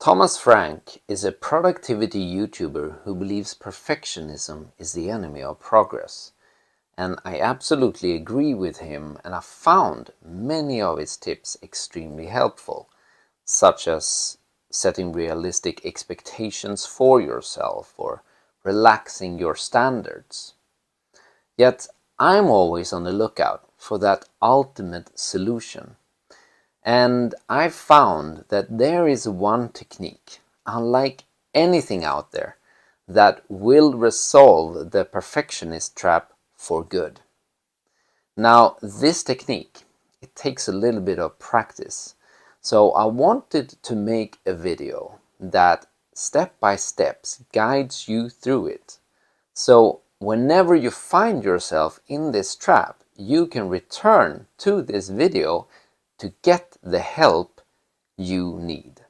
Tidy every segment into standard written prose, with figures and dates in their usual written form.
Thomas Frank is a productivity YouTuber who believes perfectionism is the enemy of progress. And I absolutely agree with him, and I found many of his tips extremely helpful, such as setting realistic expectations for yourself or relaxing your standards. Yet I'm always on the lookout for that ultimate solution. And I've found that there is one technique, unlike anything out there, that will resolve the perfectionist trap for good. Now, this technique, it takes a little bit of practice. So I wanted to make a video that step by step guides you through it. So whenever you find yourself in this trap, you can return to this video to get the help you need.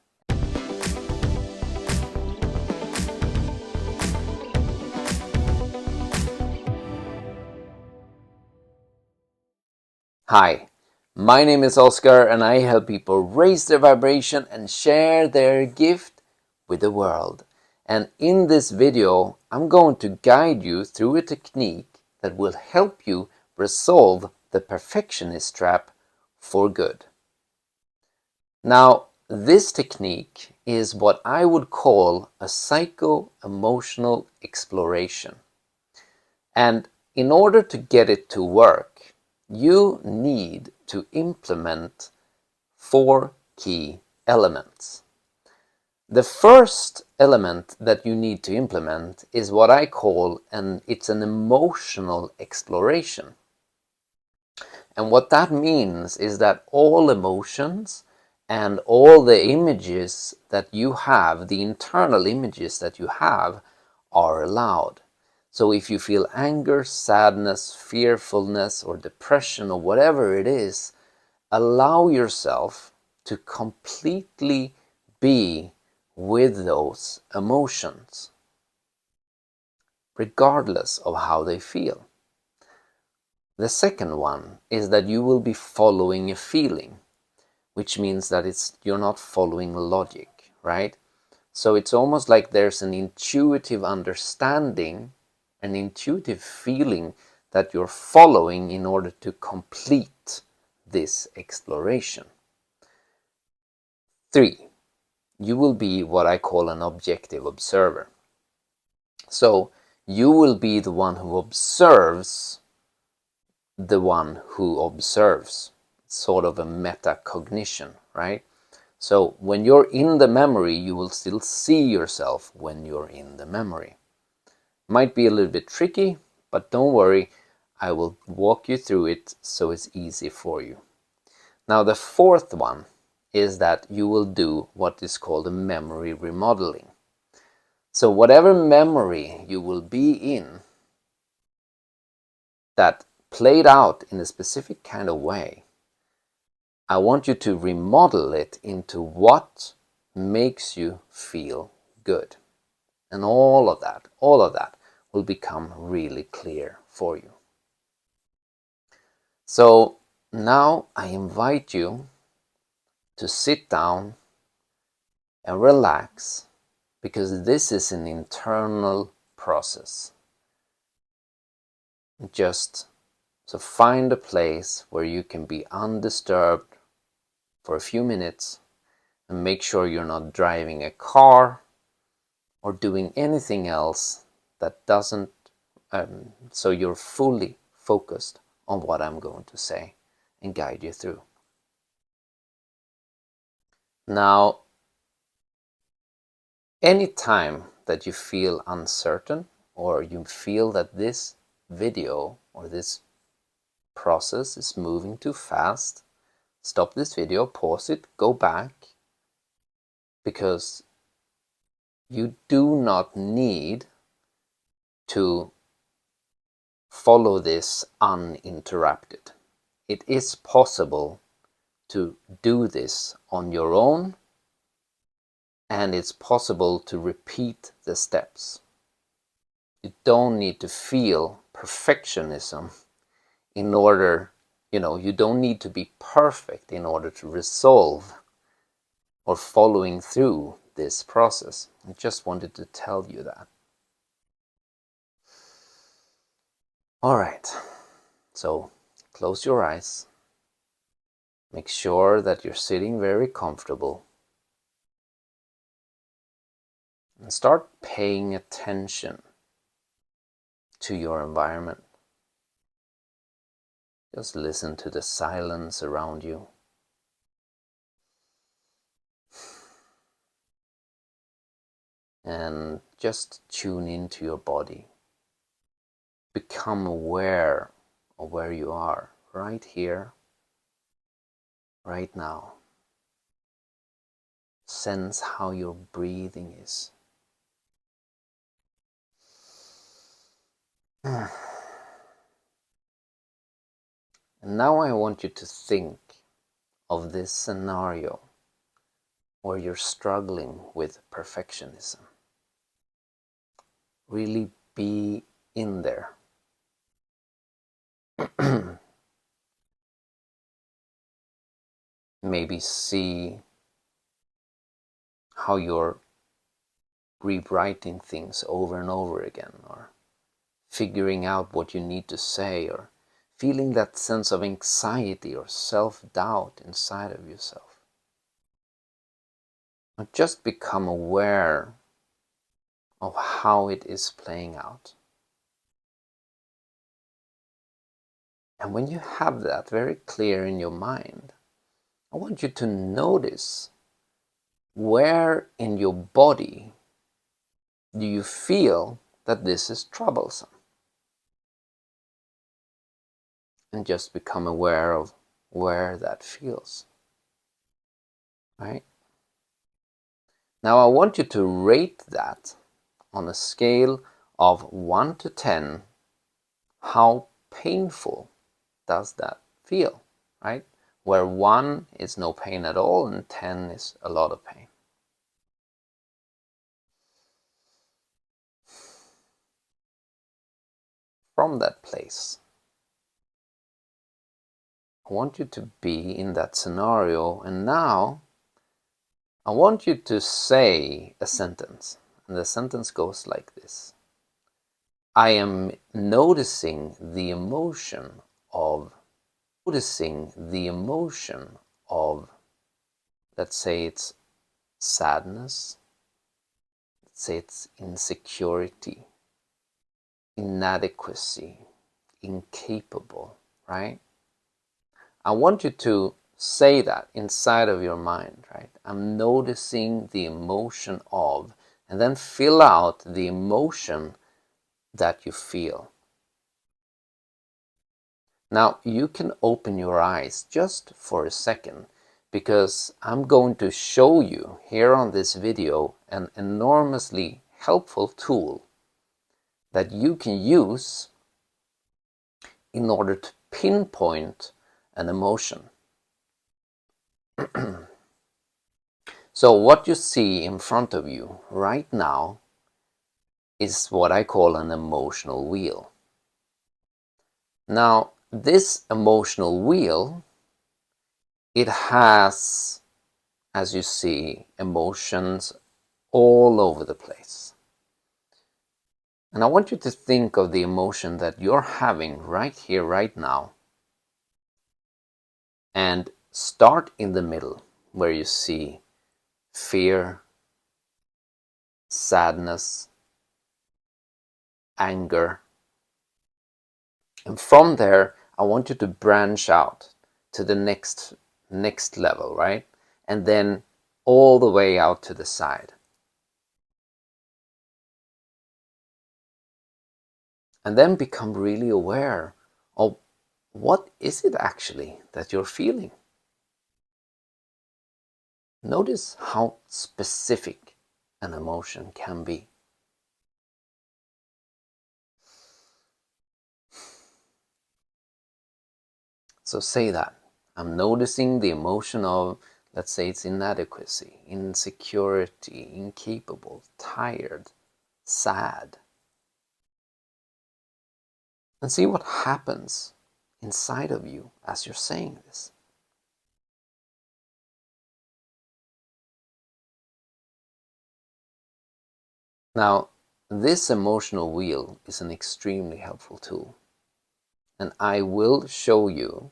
Hi, my name is Oscar and I help people raise their vibration and share their gift with the world. And in this video, I'm going to guide you through a technique that will help you resolve the perfectionist trap for good. Now, this technique is what I would call a psycho-emotional exploration. And in order to get it to work, you need to implement 4 key elements. The first element that you need to implement is what I call it's an emotional exploration. And what that means is that all emotions and all the images that you have, the internal images that you have, are allowed. So if you feel anger, sadness, fearfulness, or depression, or whatever it is, allow yourself to completely be with those emotions, regardless of how they feel. The second one is that you will be following a feeling, which means that you're not following logic, right? So it's almost like there's an intuitive understanding, an intuitive feeling that you're following in order to complete this exploration. 3, you will be what I call an objective observer. So you will be the one who observes the one who observes. It's sort of a metacognition, right? So when you're in the memory, you will still see yourself when you're in the memory. Might be a little bit tricky, but don't worry, I will walk you through it so it's easy for you. Now the fourth one is that you will do what is called a memory remodeling. So whatever memory you will be in that played out in a specific kind of way, I want you to remodel it into what makes you feel good. And all of that will become really clear for you. So now I invite you to sit down and relax, because this is an internal process. So find a place where you can be undisturbed for a few minutes, and make sure you're not driving a car or doing anything else that doesn't, so you're fully focused on what I'm going to say and guide you through. Now, any time that you feel uncertain, or you feel that this video or this process is moving too fast, stop this video, pause it, go back, because you do not need to follow this uninterrupted. It is possible to do this on your own, and it's possible to repeat the steps. You don't need to feel perfectionism in order, you don't need to be perfect in order to resolve or following through with this process. I just wanted to tell you that. All right, so close your eyes. Make sure that you're sitting very comfortable. And start paying attention to your environment. Just listen to the silence around you. And just tune into your body. Become aware of where you are, right here, right now. Sense how your breathing is. And now I want you to think of this scenario where you're struggling with perfectionism. Really be in there. Maybe see how you're rewriting things over and over again, or figuring out what you need to say, or feeling that sense of anxiety or self-doubt inside of yourself. Or just become aware of how it is playing out. And when you have that very clear in your mind, I want you to notice where in your body do you feel that this is troublesome. And just become aware of where that feels. Right? Now I want you to rate that on a scale of 1 to 10. How painful does that feel? Right? Where 1 is no pain at all and 10 is a lot of pain. From that place, I want you to be in that scenario, and now I want you to say a sentence, and the sentence goes like this. I am noticing the emotion of, let's say it's sadness, let's say it's insecurity, inadequacy, incapable, right? I want you to say that inside of your mind, right? I'm noticing the emotion of, and then fill out the emotion that you feel. Now you can open your eyes just for a second, because I'm going to show you here on this video an enormously helpful tool that you can use in order to pinpoint an emotion. So what you see in front of you right now is what I call an emotional wheel. Now, this emotional wheel, it has, as you see, emotions all over the place. And I want you to think of the emotion that you're having right here, right now, and start in the middle where you see fear, sadness, anger. And from there, I want you to branch out to the next level, right? And then all the way out to the side. And then become really aware of what is it actually that you're feeling. Notice how specific an emotion can be. So say that. I'm noticing the emotion of, let's say it's inadequacy, insecurity, incapable, tired, sad. And see what happens inside of you as you're saying this. Now, this emotional wheel is an extremely helpful tool. And I will show you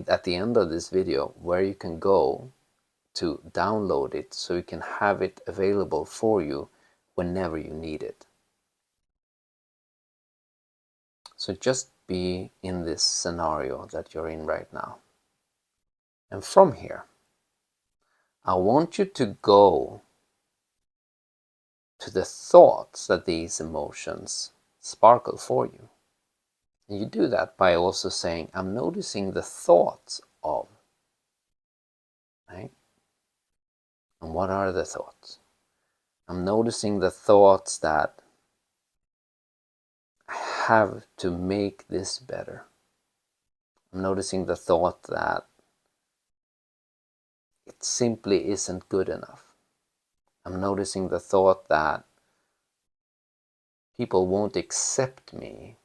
at the end of this video where you can go to download it so you can have it available for you whenever you need it. So just be in this scenario that you're in right now. And from here, I want you to go to the thoughts that these emotions sparkle for you. And you do that by also saying, I'm noticing the thoughts of, right? And what are the thoughts? I'm noticing the thoughts that I have to make this better. I'm noticing the thought that it simply isn't good enough. I'm noticing the thought that people won't accept me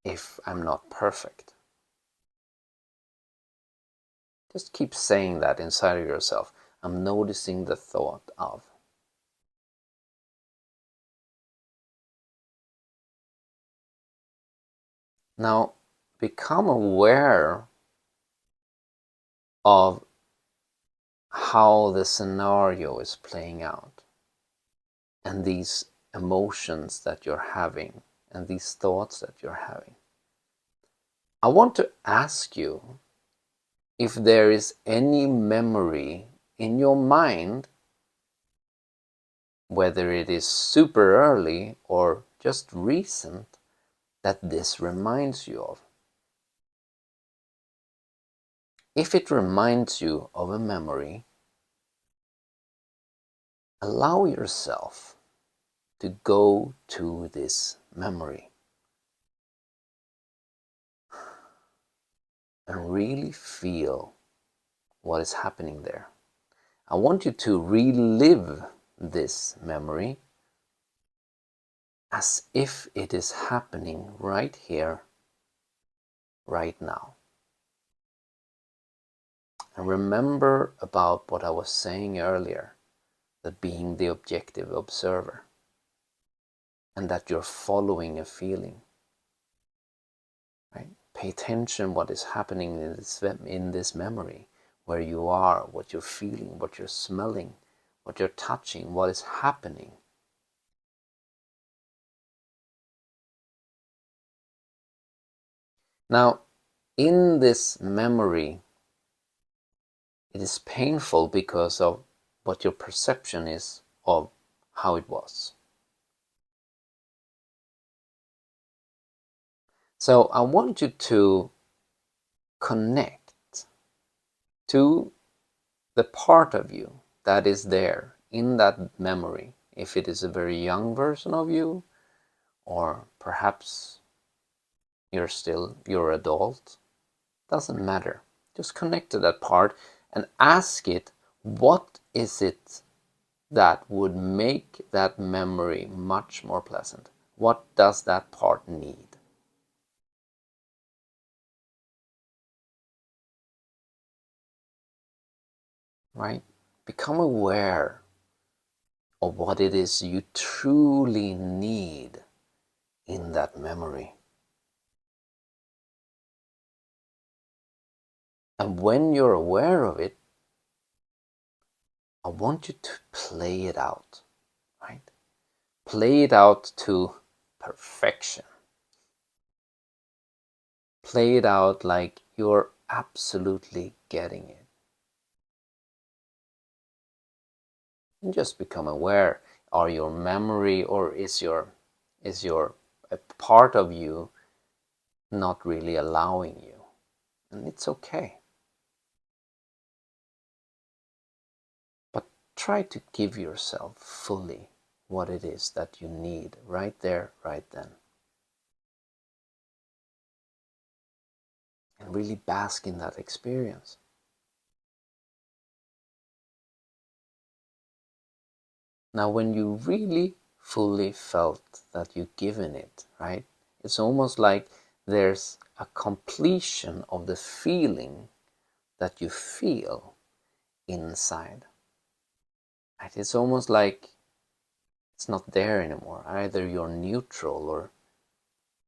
if I'm not perfect. Just keep saying that inside of yourself. I'm noticing the thought of. Now, become aware of how the scenario is playing out and these emotions that you're having and these thoughts that you're having. I want to ask you if there is any memory in your mind, whether it is super early or just recent, that this reminds you of. If it reminds you of a memory, allow yourself to go to this memory and really feel what is happening there. I want you to relive this memory as if it is happening right here, right now. And remember about what I was saying earlier, that being the objective observer and that you're following a feeling. Right? Pay attention what is happening in this memory, where you are, what you're feeling, what you're smelling, what you're touching, what is happening. Now, in this memory, it is painful because of what your perception is of how it was. So I want you to connect to the part of you that is there in that memory. If it is a very young version of you, or perhaps you're adult, doesn't matter. Just connect to that part and ask it, what is it that would make that memory much more pleasant? What does that part need? Right? Become aware of what it is you truly need in that memory. And when you're aware of it, I want you to play it out, right? Play it out to perfection. Play it out like you're absolutely getting it. And just become aware, are your memory or is your a part of you not really allowing you? And it's okay. But try to give yourself fully what it is that you need right there, right then. And really bask in that experience. Now, when you really fully felt that you've given it, right? It's almost like there's a completion of the feeling that you feel inside. Right? It's almost like It's not there anymore. Either you're neutral or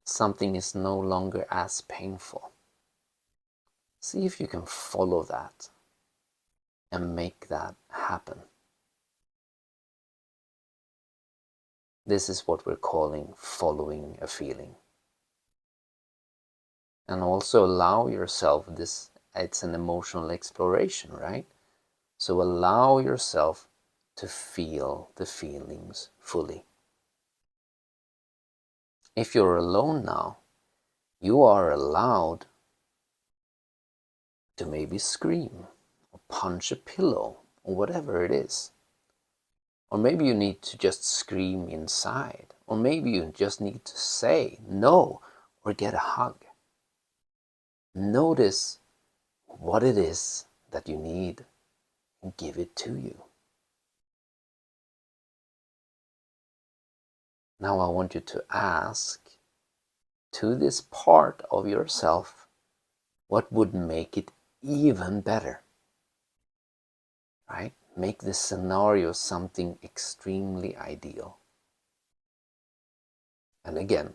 something is no longer as painful. See if you can follow that and make that happen. This is what we're calling following a feeling. And also allow yourself this, it's an emotional exploration, right? So allow yourself to feel the feelings fully. If you're alone now, you are allowed to maybe scream or punch a pillow or whatever it is. Or maybe you need to just scream inside. Or maybe you just need to say no or get a hug. Notice what it is that you need and give it to you. Now I want you to ask to this part of yourself, what would make it even better? Right? Make this scenario something extremely ideal. And again,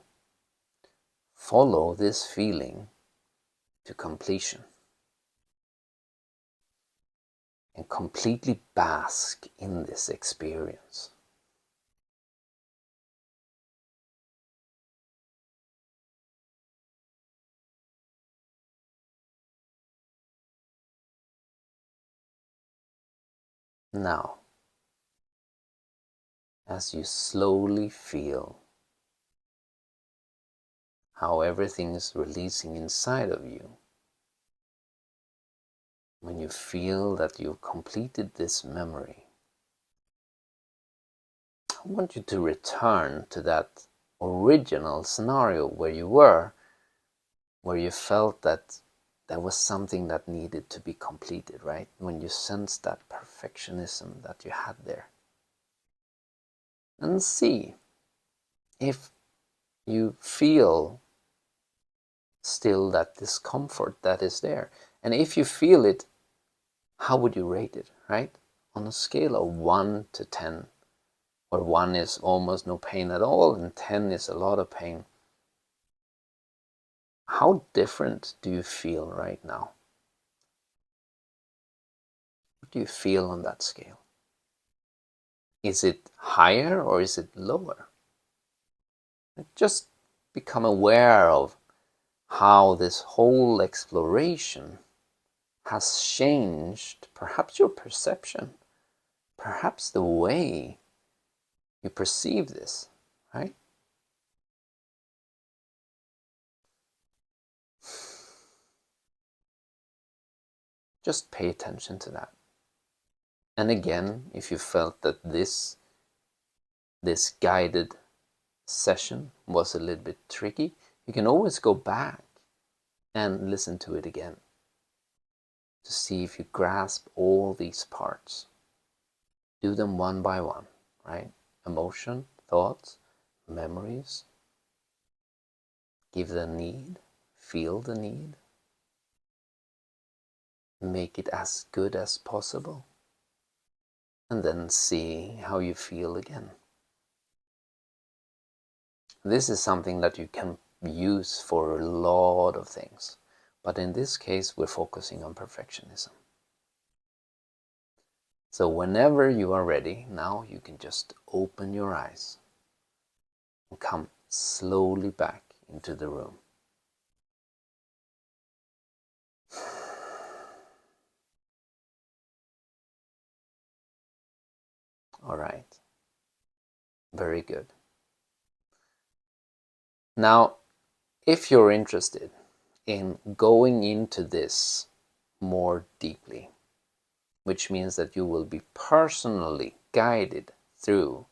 follow this feeling to completion. And completely bask in this experience. Now, as you slowly feel how everything is releasing inside of you, when you feel that you've completed this memory, I want you to return to that original scenario where you were, where you felt that there was something that needed to be completed, right? When you sensed that perfectionism that you had there. And see if you feel still that discomfort that is there. And if you feel it, how would you rate it, right? On a scale of 1 to 10, where 1 is almost no pain at all and 10 is a lot of pain. How different do you feel right now? What do you feel on that scale? Is it higher or is it lower? Just become aware of how this whole exploration has changed perhaps your perception, perhaps the way you perceive this, right? Just pay attention to that. And again, if you felt that this guided session was a little bit tricky, you can always go back and listen to it again to see if you grasp all these parts. Do them one by one, right? Emotion, thoughts, memories. Give the need, feel the need. Make it as good as possible. And then see how you feel again. This is something that you can use for a lot of things. But in this case, we're focusing on perfectionism. So whenever you are ready, now you can just open your eyes and come slowly back into the room. All right. Very good. Now, if you're interested in going into this more deeply, which means that you will be personally guided through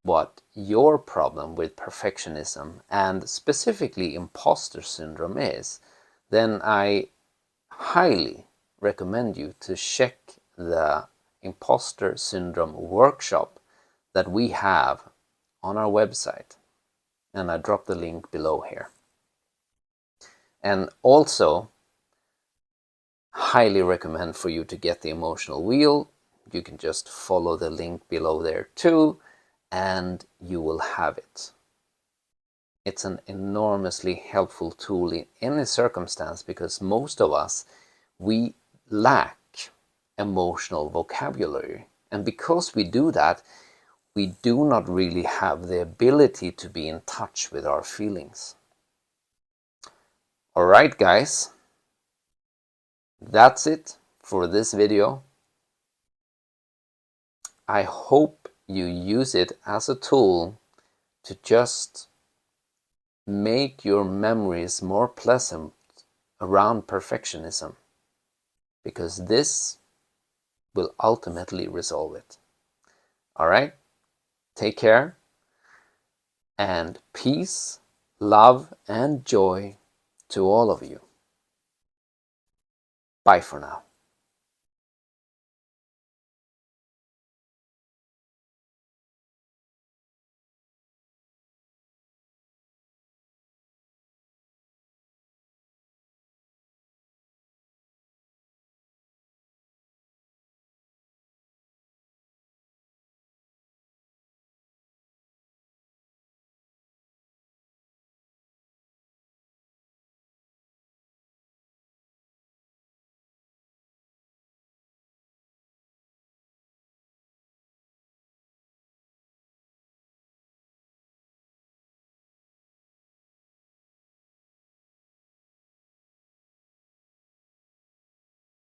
what your problem with perfectionism and specifically imposter syndrome is, then I highly recommend you to check the imposter syndrome workshop that we have on our website. And I drop the link below here. And also, highly recommend for you to get the emotional wheel. You can just follow the link below there too. and you will have it. It's an enormously helpful tool in any circumstance because most of us, we lack emotional vocabulary. And because we do that, we do not really have the ability to be in touch with our feelings. Alright guys, that's it for this video. I hope you use it as a tool to just make your memories more pleasant around perfectionism, because this will ultimately resolve it. Alright, take care, and peace, love, and joy to all of you. Bye for now.